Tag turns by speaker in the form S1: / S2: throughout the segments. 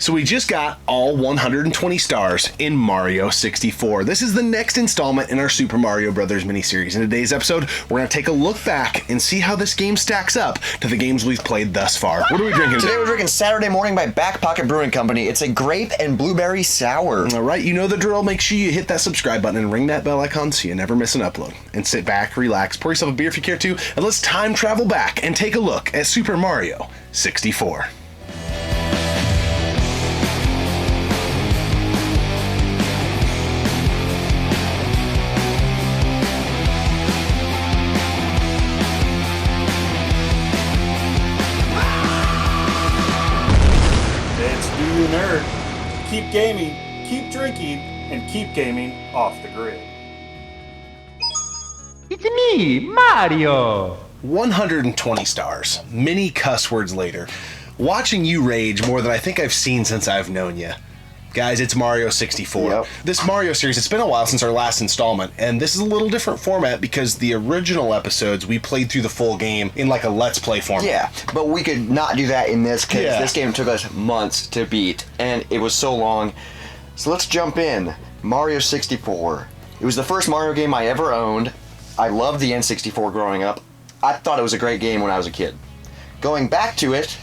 S1: So we just got all 120 stars in Mario 64. This is the next installment in our Super Mario Brothers miniseries. In today's episode, we're going to take a look back and see how this game stacks up to the games we've played thus far. What are we drinking
S2: today? We're drinking Saturday Morning by Back Pocket Brewing Company. It's a grape and blueberry sour.
S1: All right, you know the drill. Make sure you hit that subscribe button and ring that bell icon so you never miss an upload. And sit back, relax, pour yourself a beer if you care to, and let's time travel back and take a look at Super Mario 64.
S3: Nerd. Keep gaming, keep drinking, and keep gaming off the grid.
S4: It's me, Mario!
S1: 120 stars. Many cuss words later. Watching you rage more than I think I've seen since I've known you. Guys, it's Mario 64.
S2: Yep.
S1: This Mario series, it's been a while since our last installment, and this is a little different format because the original episodes, we played through the full game in like a Let's Play format.
S2: Yeah, but we could not do that in this case.
S1: Yeah.
S2: This game took us months to beat, and it was so long. So let's jump in. Mario 64. It was the first Mario game I ever owned. I loved the N64 growing up. I thought it was a great game when I was a kid. Going back to it,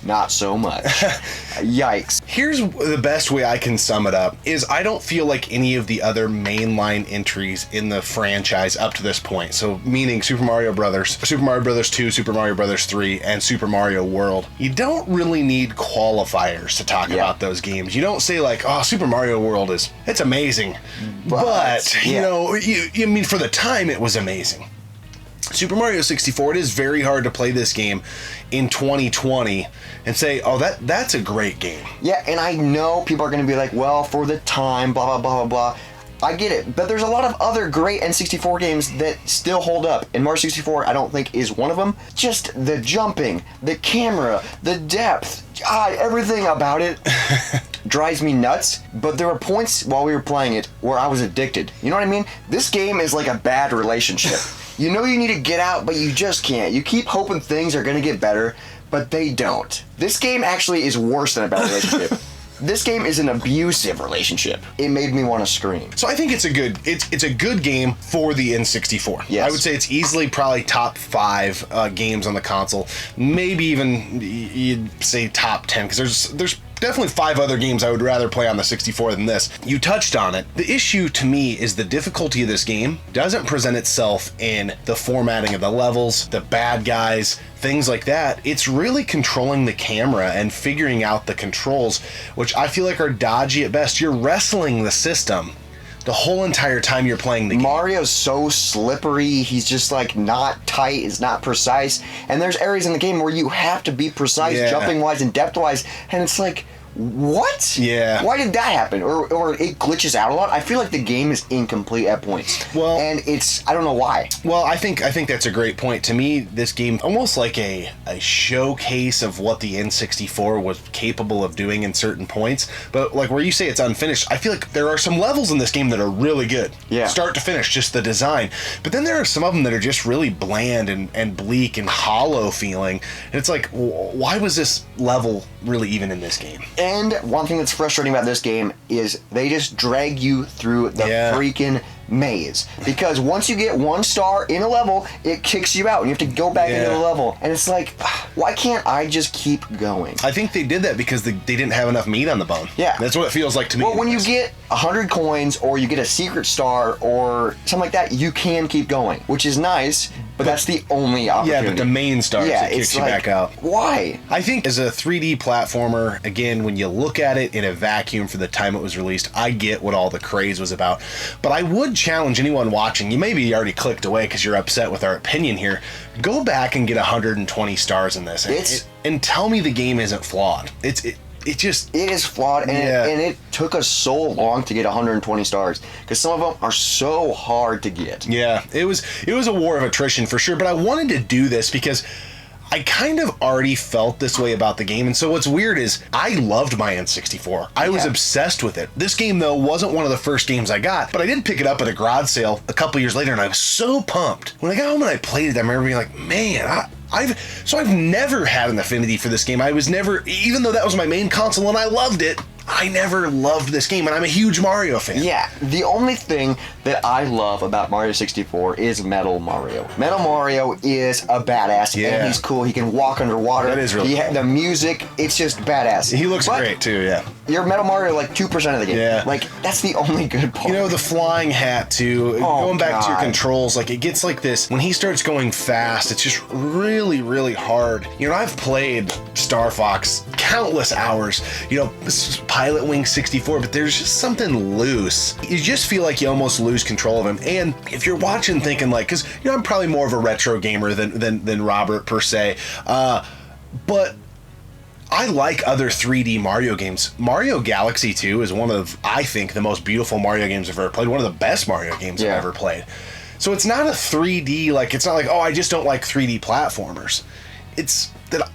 S2: not so much. Yikes.
S1: Here's the best way I can sum it up, is I don't feel like any of the other mainline entries in the franchise up to this point, so meaning Super Mario Brothers, Super Mario Brothers 2, Super Mario Brothers 3, and Super Mario World, you don't really need qualifiers to talk about those games. You don't say like, oh, Super Mario World it's amazing. But you know, I mean, for the time it was amazing. Super Mario 64, it is very hard to play this game in 2020 and say, oh, that's a great game.
S2: Yeah, and I know people are going to be like, well, for the time, blah, blah, blah, blah, blah. I get it, but there's a lot of other great N64 games that still hold up, and Mario 64, I don't think, is one of them. Just the jumping, the camera, the depth, everything about it drives me nuts, but there were points while we were playing it where I was addicted. You know what I mean? This game is like a bad relationship. You know you need to get out, but you just can't. You keep hoping things are going to get better, but they don't. This game actually is worse than a bad relationship. This game is an abusive relationship. It made me want to scream.
S1: So I think it's a good game for the N64.
S2: Yes.
S1: I would say it's easily probably top 5 games on the console. Maybe even you'd say top 10, because there's definitely 5 other games I would rather play on the 64 than this. You touched on it. The issue to me is the difficulty of this game doesn't present itself in the formatting of the levels, the bad guys, things like that. It's really controlling the camera and figuring out the controls, which I feel like are dodgy at best. You're wrestling the system the whole entire time you're playing the game.
S2: Mario's so slippery. He's just like not tight. It's not precise. And there's areas in the game where you have to be precise, jumping wise and depth wise. And it's like, what?
S1: Yeah.
S2: Why did that happen? Or it glitches out a lot. I feel like the game is incomplete at points.
S1: Well,
S2: and I don't know why.
S1: Well, I think that's a great point. To me, this game almost like a showcase of what the N64 was capable of doing in certain points. But like where you say it's unfinished, I feel like there are some levels in this game that are really good.
S2: Yeah.
S1: Start to finish, just the design. But then there are some of them that are just really bland and bleak and hollow feeling. And it's like, why was this level really even in this game?
S2: And one thing that's frustrating about this game is they just drag you through the freaking maze. Because once you get 1 star in a level, it kicks you out and you have to go back into the level. And it's like, why can't I just keep going?
S1: I think they did that because they didn't have enough meat on the bone.
S2: Yeah.
S1: That's what it feels like to me.
S2: Well, when you get 100 coins or you get a secret star or something like that, you can keep going, which is nice, but that's the only opportunity.
S1: Yeah, but the main stars that kicks you back out.
S2: Why?
S1: I think as a 3D platformer, again, when you look at it in a vacuum for the time it was released, I get what all the craze was about. But I would challenge anyone watching, you maybe already clicked away because you're upset with our opinion here, go back and get 120 stars in this and tell me the game isn't flawed. It is
S2: flawed, and it took us so long to get 120 stars because some of them are so hard to get.
S1: Yeah, it was a war of attrition for sure, but I wanted to do this because I kind of already felt this way about the game. And so what's weird is I loved my N64. I was obsessed with it. This game, though, wasn't one of the first games I got, but I did pick it up at a garage sale a couple years later, and I was so pumped. When I got home and I played it, I remember being like, man, I've never had an affinity for this game. I was never, even though that was my main console and I loved it, I never loved this game, and I'm a huge Mario fan.
S2: Yeah, the only thing that I love about Mario 64 is Metal Mario. Metal Mario is a badass, and he's cool. He can walk underwater.
S1: That is really cool.
S2: The music, it's just badass.
S1: He looks great, too, yeah.
S2: You're Metal Mario like 2% of the game.
S1: Yeah.
S2: Like, that's the only good part.
S1: You know, the flying hat, too. Going back to your controls, like, it gets like this. When he starts going fast, it's just really, really hard. You know, I've played Star Fox countless hours. You know, Pilot Wing 64, but there's just something loose. You just feel like you almost lose control of him. And if you're watching thinking like, because, you know, I'm probably more of a retro gamer than Robert per se, but I like other 3D Mario games. Mario Galaxy 2 is one of, I think, the most beautiful Mario games I've ever played. One of the best Mario games I've ever played. So it's not a 3D, like, it's not like, oh, I just don't like 3D platformers. It's that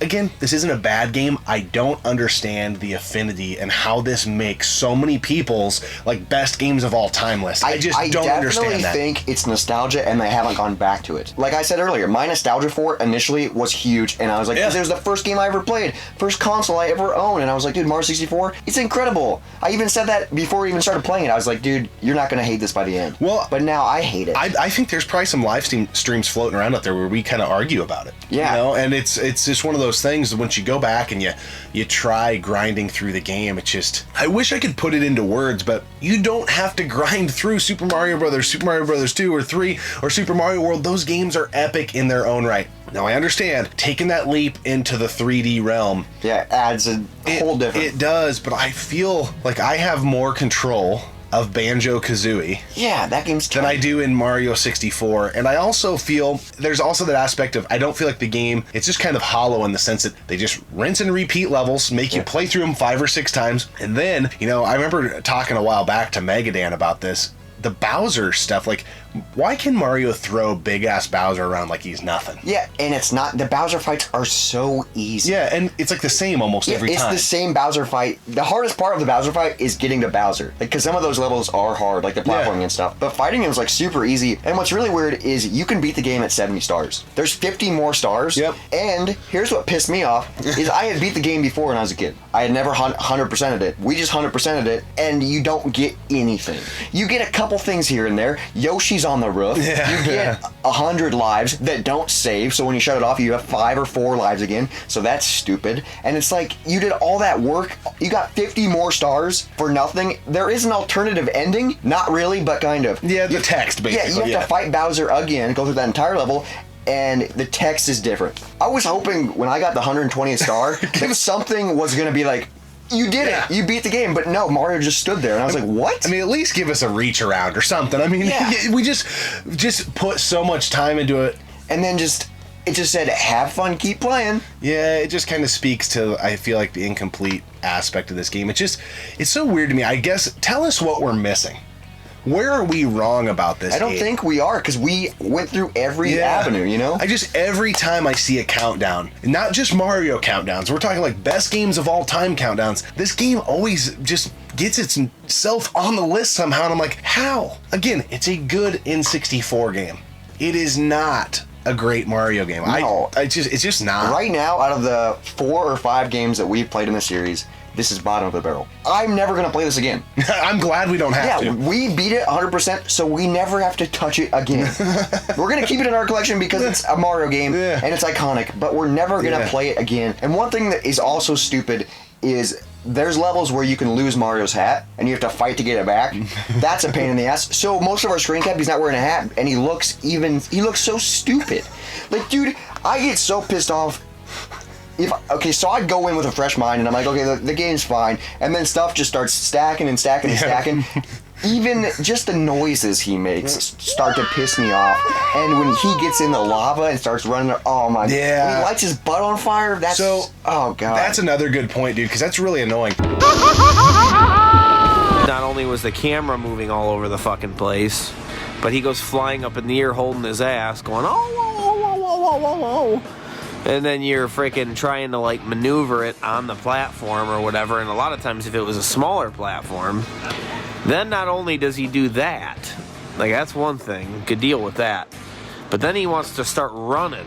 S1: again, this isn't a bad game. I don't understand the affinity and how this makes so many people's like best games of all time list. I just don't understand that.
S2: I definitely think it's nostalgia and they haven't gone back to it. Like I said earlier, my nostalgia for it initially was huge, and I was like, it was the first game I ever played, first console I ever owned, and I was like, dude, Mario 64, it's incredible. I even said that before we even started playing it. I was like, dude, you're not gonna hate this by the end. Well, but now I hate it.
S1: I think there's probably some live streams floating around out there where we kind of argue about it.
S2: Yeah.
S1: You know, and it's just one of those things that once you go back and you try grinding through the game, it's just, I wish I could put it into words, but you don't have to grind through Super Mario Brothers, Super Mario Brothers 2 or 3 or Super Mario World. Those games are epic in their own right. Now I understand taking that leap into the 3D realm,
S2: adds a whole different.
S1: It does, but I feel like I have more control of Banjo-Kazooie.
S2: Yeah, that game's
S1: than I do in Mario 64. And I also feel there's also that aspect of I don't feel like the game, it's just kind of hollow in the sense that they just rinse and repeat levels, make you play through them 5 or 6 times. And then, you know, I remember talking a while back to Megadan about this. The Bowser stuff, like, why can Mario throw big-ass Bowser around like he's nothing?
S2: Yeah, and it's not, the Bowser fights are so easy.
S1: Yeah, and it's like the same almost every time.
S2: It's the same Bowser fight. The hardest part of the Bowser fight is getting to Bowser. Like, because some of those levels are hard, like the platforming and stuff. But fighting him is, like, super easy. And what's really weird is you can beat the game at 70 stars. There's 50 more stars.
S1: Yep.
S2: And here's what pissed me off, is I had beat the game before when I was a kid. I had never 100%ed it. We just 100%ed it, and you don't get anything. You get a couple things here and there. Yoshi's on the roof.
S1: Yeah.
S2: You get 100 lives that don't save, so when you shut it off, you have 5 or 4 lives again. So that's stupid. And it's like, you did all that work, you got 50 more stars for nothing. There is an alternative ending. Not really, but kind of.
S1: Yeah, the text, basically.
S2: Yeah, you have to fight Bowser again, go through that entire level, and the text is different. I was hoping when I got the 120th star that something was going to be like, you did it. You beat the game. But no, Mario just stood there. And I was like, what?
S1: I mean, at least give us a reach around or something. I mean, we just put so much time into it.
S2: And then it just said, have fun, keep playing.
S1: Yeah, it just kind of speaks to, I feel like, the incomplete aspect of this game. It's so weird to me. I guess, tell us what we're missing. Where are we wrong about this
S2: I don't think we are, because we went through every avenue, you know?
S1: Every time I see a countdown, not just Mario countdowns, we're talking like best games of all time countdowns, this game always just gets itself on the list somehow, and I'm like, how? Again, it's a good N64 game. It is not a great Mario game.
S2: No.
S1: It's just not.
S2: Right now, out of the 4 or 5 games that we've played in the series, this is bottom of the barrel. I'm never going to play this again.
S1: I'm glad we don't have to.
S2: Yeah, we beat it 100%, so we never have to touch it again. We're going to keep it in our collection because it's a Mario game and it's iconic, but we're never going to play it again. And one thing that is also stupid is there's levels where you can lose Mario's hat and you have to fight to get it back. That's a pain in the ass. So most of our screen cap, he's not wearing a hat, and he looks so stupid. Like, dude, I get so pissed off. So I'd go in with a fresh mind, and I'm like, okay, the game's fine, and then stuff just starts stacking and stacking and stacking. Even just the noises he makes start to piss me off. And when he gets in the lava and starts running, oh my god.
S1: Yeah.
S2: When he lights his butt on fire, oh god.
S1: That's another good point, dude, because that's really annoying.
S5: Not only was the camera moving all over the fucking place, but he goes flying up in the air holding his ass, going, oh, whoa, whoa, whoa, whoa, whoa, whoa, whoa. And then you're freaking trying to, like, maneuver it on the platform or whatever. And a lot of times if it was a smaller platform, then not only does he do that, like, that's one thing, could deal with that. But then he wants to start running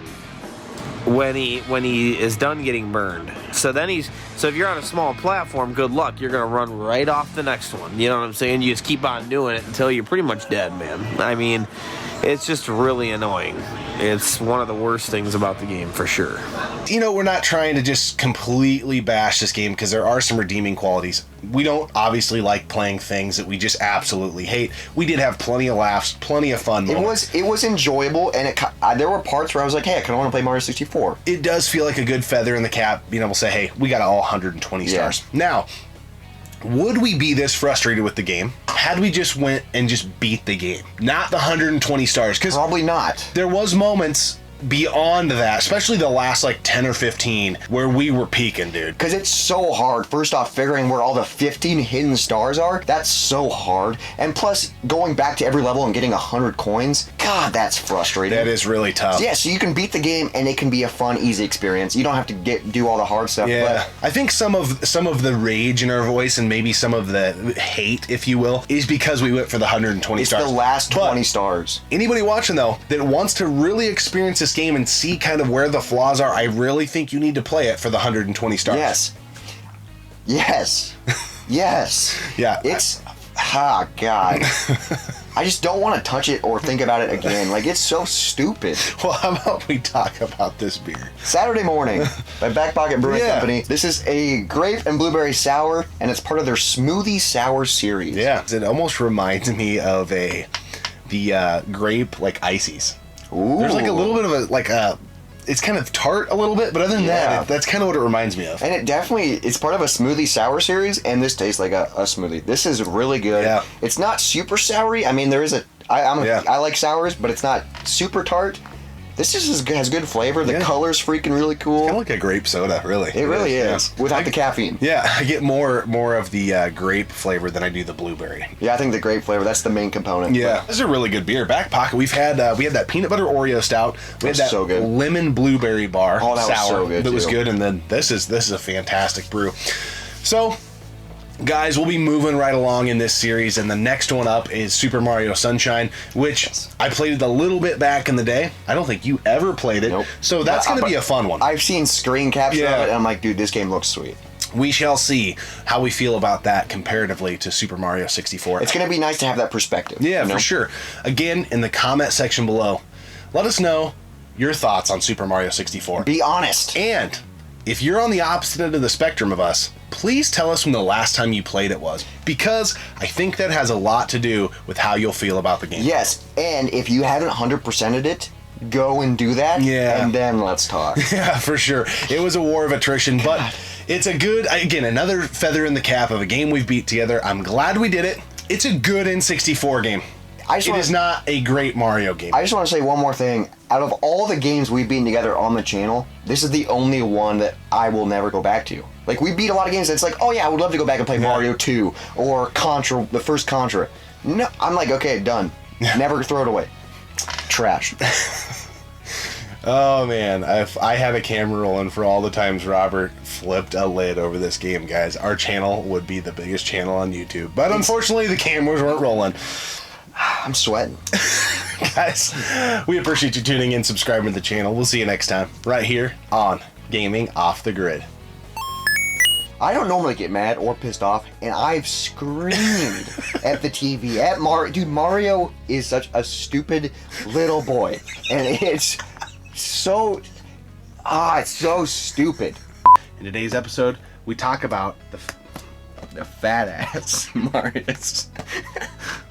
S5: when he is done getting burned. So if you're on a small platform, good luck. You're gonna run right off the next one. You know what I'm saying? You just keep on doing it until you're pretty much dead, man. I mean, it's just really annoying. It's one of the worst things about the game, for sure.
S1: You know, we're not trying to just completely bash this game because there are some redeeming qualities. We don't obviously like playing things that we just absolutely hate. We did have plenty of laughs, plenty of fun moments.
S2: It was enjoyable, and there were parts where I was like, hey, I kind of want to play Mario 64.
S1: It does feel like a good feather in the cap being able to say, hey, we got all 120 stars. Now, would we be this frustrated with the game had we just went and just beat the game? Not the 120 stars. Because
S2: probably not.
S1: There was moments beyond that, especially the last like 10 or 15, where we were peaking, dude.
S2: Because it's so hard. First off, figuring where all the 15 hidden stars are, that's so hard. And plus, going back to every level and getting 100 coins, God, that's frustrating.
S1: That is really tough.
S2: Yeah, so you can beat the game and it can be a fun, easy experience. You don't have to do all the hard stuff.
S1: Yeah, but I think some of the rage in our voice and maybe some of the hate, if you will, is because we went for the 120 stars.
S2: It's the last 20 stars.
S1: Anybody watching, though, that wants to really experience this game and see kind of where the flaws are, I really think you need to play it for the 120 stars.
S2: Yes.
S1: Yeah.
S2: It's... Ah, God. I just don't want to touch it or think about it again. Like, it's so stupid.
S1: Well, how about we talk about this beer?
S2: Saturday Morning by Back Pocket Brewing Company. This is a grape and blueberry sour, and it's part of their smoothie sour series.
S1: Yeah, it almost reminds me of the grape, like, ices.
S2: Ooh.
S1: There's like a little bit of it's kind of tart a little bit, but other than that, that's kind of what it reminds me of.
S2: And it's part of a smoothie sour series, and this tastes like a smoothie. This is really good.
S1: Yeah.
S2: It's not super soury. I mean, I like sours, but it's not super tart. This just has good flavor. The color's freaking really cool.
S1: It's kind of like a grape soda, really.
S2: It really is. Without the caffeine.
S1: Yeah, I get more of the grape flavor than I do the blueberry.
S2: Yeah, I think the grape flavor, that's the main component.
S1: Yeah, this is a really good beer. Back Pocket, we had that peanut butter Oreo stout. We had that
S2: so good.
S1: lemon blueberry bar
S2: that
S1: sour
S2: was so good,
S1: that was
S2: too.
S1: good, and then this is a fantastic brew. So, guys, we'll be moving right along in this series, and the next one up is Super Mario Sunshine, which I played it a little bit back in the day. I don't think you ever played it,
S2: Nope.
S1: So that's going to be a fun one.
S2: I've seen screen caps of it, and I'm like, dude, this game looks sweet.
S1: We shall see how we feel about that comparatively to Super Mario 64.
S2: It's going to be nice to have that perspective.
S1: Yeah, for sure. Again, in the comment section below, let us know your thoughts on Super Mario 64.
S2: Be honest.
S1: And if you're on the opposite end of the spectrum of us, please tell us when the last time you played it was, because I think that has a lot to do with how you'll feel about the game.
S2: Yes, and if you haven't 100%ed it, go and do that, and then let's talk.
S1: Yeah, for sure. It was a war of attrition, but it's a good, again, another feather in the cap of a game we've beat together. I'm glad we did it. It's a good N64 game. It is not a great Mario game.
S2: I just want to say one more thing. Out of all the games we've beaten together on the channel, this is the only one that I will never go back to. Like, we beat a lot of games that's like, oh yeah, I would love to go back and play Mario 2 or Contra, the first Contra. No, I'm like, okay, done. Never throw it away. Trash.
S1: Oh man, if I had a camera rolling for all the times Robert flipped a lid over this game, guys, our channel would be the biggest channel on YouTube. But unfortunately, the cameras weren't rolling.
S2: I'm sweating.
S1: Guys, we appreciate you tuning in, subscribing to the channel. We'll see you next time, right here on Gaming Off the Grid.
S2: I don't normally get mad or pissed off, and I've screamed at the TV, at Mario. Dude, Mario is such a stupid little boy, and it's so stupid.
S1: In today's episode, we talk about the fat ass Mario.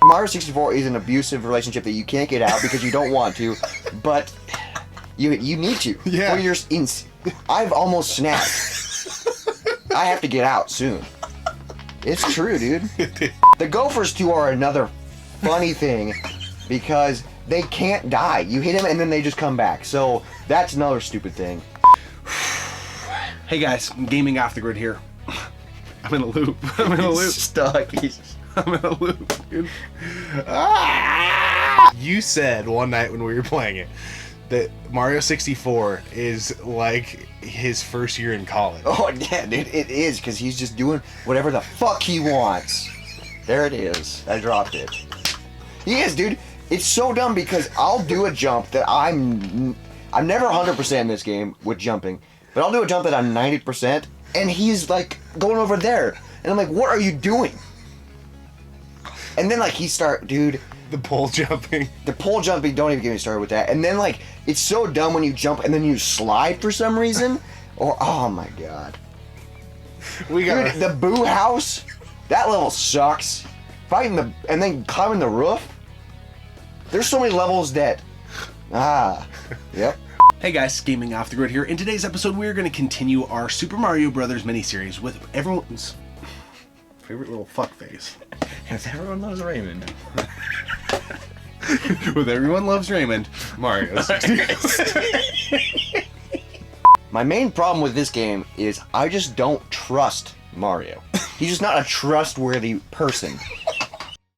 S2: Mario 64 is an abusive relationship that you can't get out because you don't want to, but you need to.
S1: Yeah.
S2: I've almost snapped. I have to get out soon. It's true, dude. The Gophers, too, are another funny thing because they can't die. You hit them and then they just come back. So that's another stupid thing.
S1: Hey guys, Gaming Off the Grid here. I'm in a loop. I'm in a loop.
S2: Stuck.
S1: I'm in a loop, dude. You said one night when we were playing it that Mario 64 is like his first year in college.
S2: Oh, yeah, dude, it is, because he's just doing whatever the fuck he wants. There it is. I dropped it. He is, dude. It's so dumb because I'll do a jump that I'm I'm never 100% in this game with jumping, but I'll do a jump that I'm 90%, and he's like going over there, and I'm like, what are you doing? And then like dude.
S1: The pole jumping.
S2: The pole jumping, don't even get me started with that. And then like, it's so dumb when you jump and then you slide for some reason, or oh my god.
S1: We got
S2: Dude, the Boo House, that level sucks. And then climbing the roof. There's so many levels that, yep.
S1: Hey guys, Gaming Off the Grid here. In today's episode, we're going to continue our Super Mario Brothers miniseries with everyone's favorite little fuckface.
S6: Everyone loves Raymond.
S1: With Everyone Loves Raymond, Mario 64.
S2: My main problem with this game is I just don't trust Mario. He's just not a trustworthy person.